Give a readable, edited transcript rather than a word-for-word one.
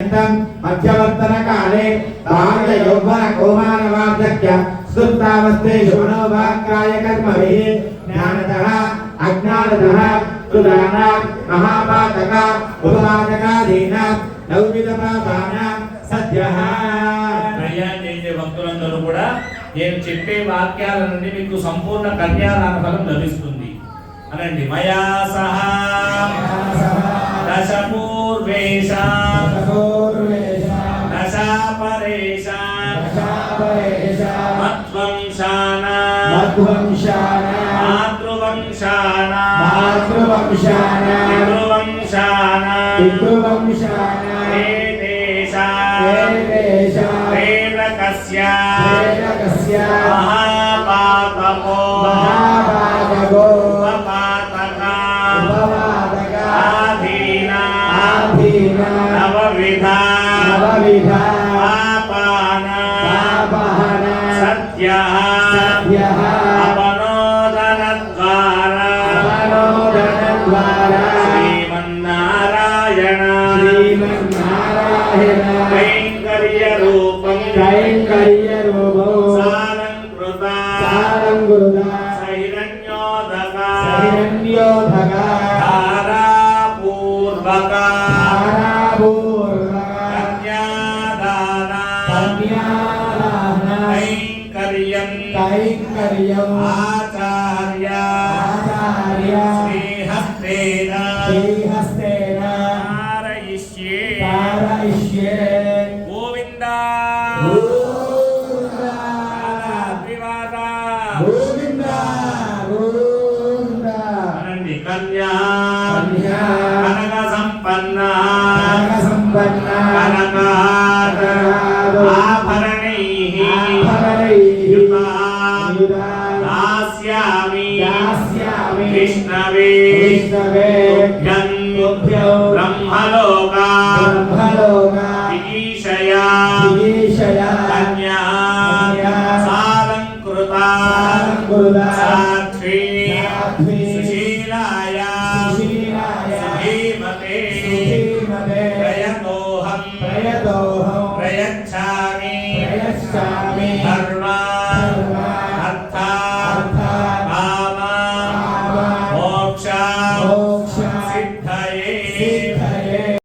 मध्यवर्तन काले बाल्य यौवन कौमार वार्धक्य सुप्तावस्थेषु मनोभाग्याय कर्मभिः ज्ञानतः अज्ञानतः सुदानां महापातक उपपातकादीनां नवविधपापानां सद्यः ప్రయాణం చేసే భక్తులందరూ కూడా నేను చెప్పే వాక్యాల నుండి మీకు సంపూర్ణ కళ్యాణ ఫలం లభిస్తుంది అనండి మయా సహా దశపూర్వేషాం దశాపరేషాం మధ్వంశానాం మాతృవంశానాం ప్రేరకస్య మహాపాతకో నవవిధ సత్యః అపనోదనద్వారా శ్రీమన్నారాయణ కైంకర్యరూపం సాలంకృత సైరణ్యోదక ధారాపూర్వక కైంకర్యం ఆచార్య శ్రీహస్తేన ధారయిష్యే గోవింద అనండి కన్యా కనక సంపన్న ఆభరణైః దాస్యామి విష్ణవే బ్రహ్మలోకా విగీషయా కన్యా సాలంకృత సాధ్వీ సుశీలాయా సుధీమతే ప్రయతోహం ప్రయచ్ఛామి